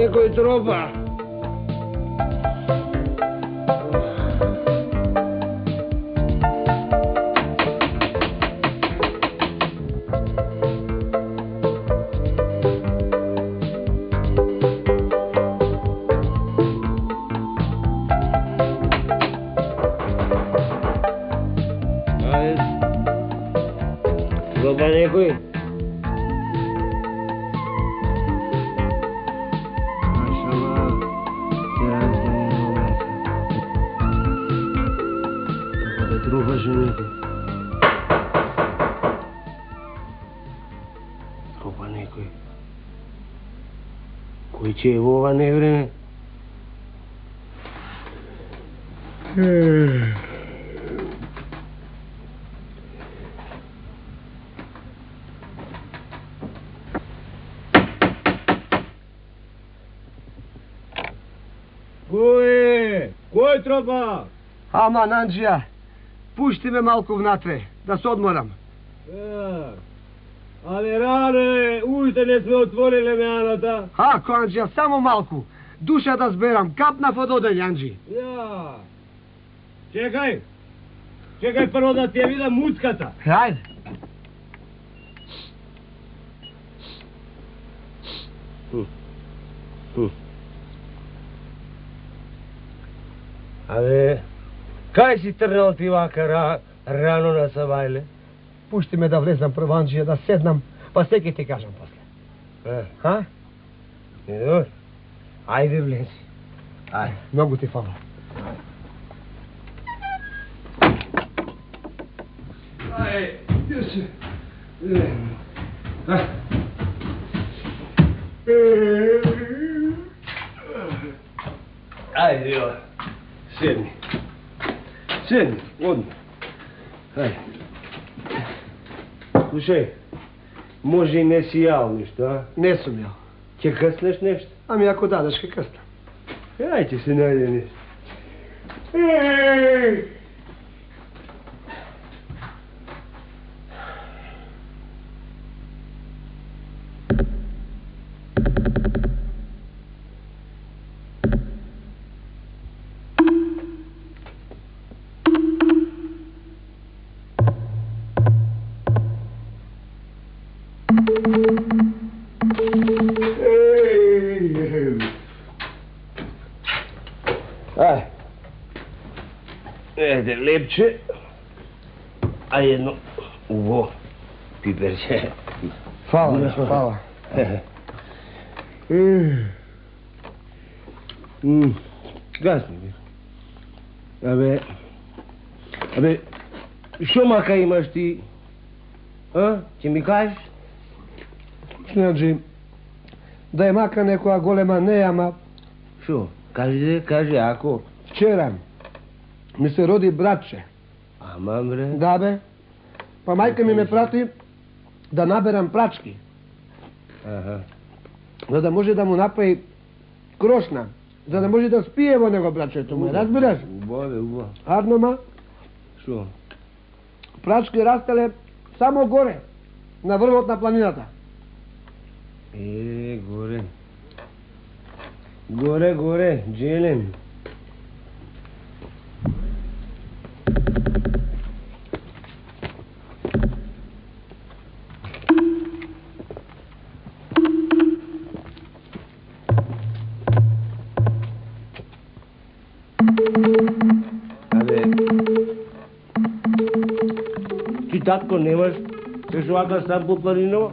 nekoj tropa. Tropa nekoj. Tropa še nekaj. Tropa nekoj. Koji će je u ova nevreme? Koj tropa? Aman, Andžija, pušti me malko vnatre, da se odmoram. Ali rane, ujte ne sme otvorile me Anata. Ako, Andžija, samo malku. Duša da zberam, kapna pod odelj, Andži. Ja. Čekaj prvo da ti je vida muckata. Hajde. Ale, kaj si trnal ti vaka rano na savajle? Pušti me da vlezam prvo, Andžija, da sednam, pa sve ti kažem posle. Ha? Dobro. Ajde, vlezi. Ajde. Mnogo ti hvala. Ajde, gdje se? Ajde, joj. Sjedni, odmah. Ajde. Slušaj, može i nesi jao ništa, a? Ne sam jao. Će kasneš nešto? A mi ako dadaš, kaj kasna. Ajde se najde nešto. Ede lepče, a jedno uvo piperče. Hvala, hvala. Gasni mi. Abe, što maka imaš ti? Će mi kažeš? Andži, da je maka nekoja golema nejama. Što? Kaži ako. Včera mi se rodi bratče. Ama bre? Da be. Pa majka mi me prati da naberam prački. Aha. Da može da mu napravi krošna. Da može da spijevo nego bratče to mu. Razbiraš? Ubo. Arnoma? Što? Pračke rastale samo gore. Na vrvotna planinata. Gore, dželim. Ti tatko nemaš još ovakva sam po planinama?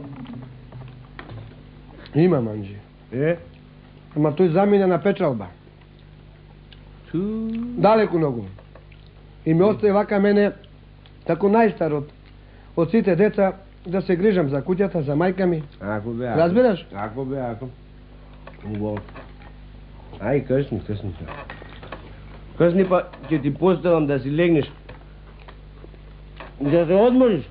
Imam, Andži. Ma to je zamijenjena pečalba. Daleku nogu. I mi ostaje vaka mene tako najstar od site deca da se grižam za kućata, za majkami. Ako be, ako. Razbiraš? Ako be, ako. Uvo. Aj, kasni. Kasni pa će ti postavim da si legneš. Da se odmoriš.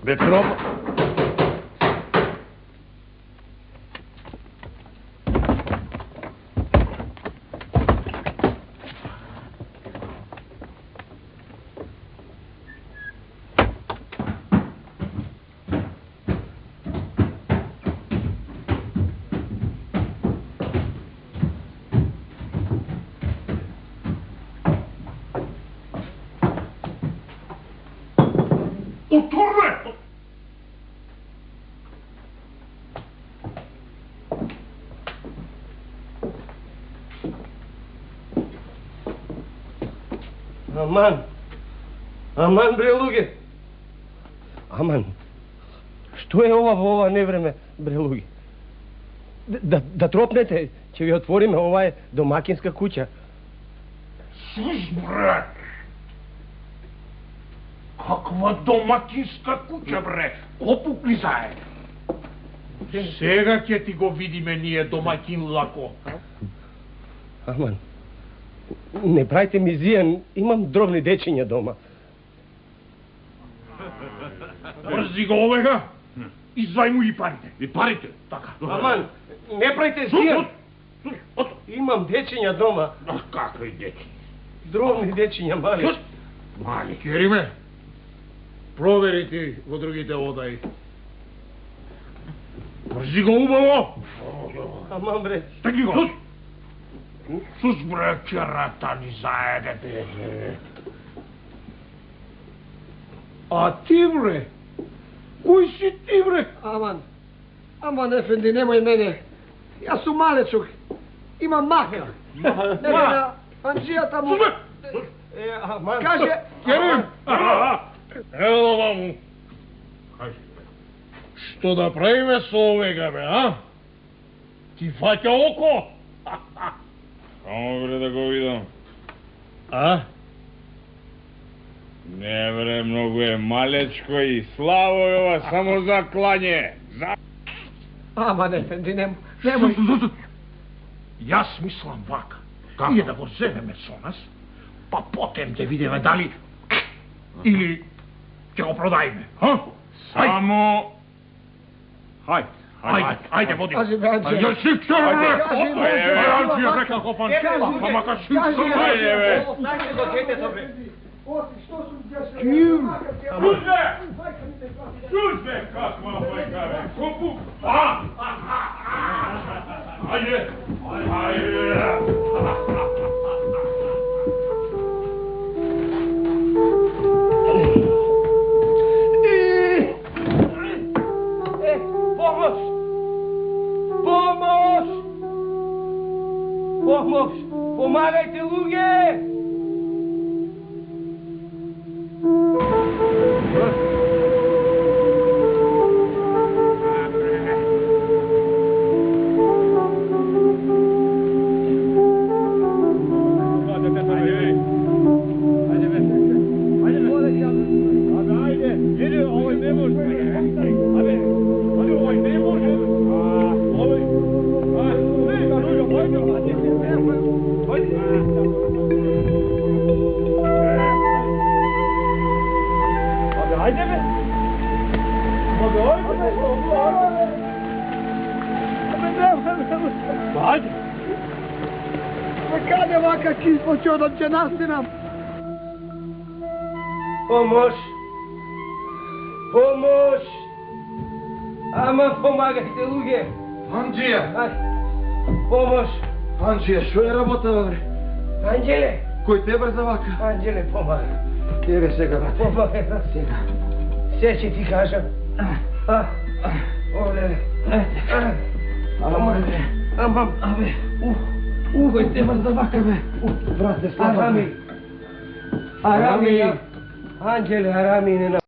Bе tropa. Otvorme! Аман, бре, луѓе. Аман, што е ова невреме, бре, луѓе? Да тропнете, ќе ви отвориме, ова е домакинска куќа. Сус, брат! Каква домакинска куќа, бре? Ко пукли заед? Сега ќе ти го видиме ние домакин лако. Аман, не правите ми зијан, имам дробни дечиња дома. Брзи го овега, извај му и парите. И парите? Така. Аман, не правите зијан. Имам дечиња дома. Какви дечи? Дробни дечиња, мали. Мали, Кериме, провери ти во другите одаи. Брзи го убаво! Аман, бре. Стеги го! Сус, бре, керата ни заеде, бе. А ти, бре? Кој си ти, бре? Аман, ефенди, немој мене. Јас сум малечук. Имам мака. Не на анџијата му. Аман. Каже... Керим! Ело ваму. Кажи, што да правиме со овега, бе, а? Ти фаќа око? Само бре да го видам. А? Не бре, многу е малечко и слабо е ова, само за клање. Аман, ефенди, немој. Јас мислам вака. Ние да го земеме со нас, па потем да видиме дали или ќе го продајме, а? Само... Ајде, води. Кажи, бе, Анџија. Ја си кјера, бе! Кажи, бе, Анџија, река го пан. Ама ка си Ајде, бе. Знајте до детето, бре. Сузбе, каква мајка, бе. Копу. Ајде. Помош! Помагајте, луѓе! Каде вака кисло чудом ќе настинам? Помош! Помош! Ама помагајте, луѓе! Анџија! Помош! Анџија, што е работа, бре? Анđele! Кој те брза вака? Анđele, помагај! Еве сега, брате. Помагај, брат. Сега. Се ќе ти кажам. Оле. Амам. Абе. Кој те брза вака, бе? Брате, слаба. Арами. Арами. Анđele, Арами, не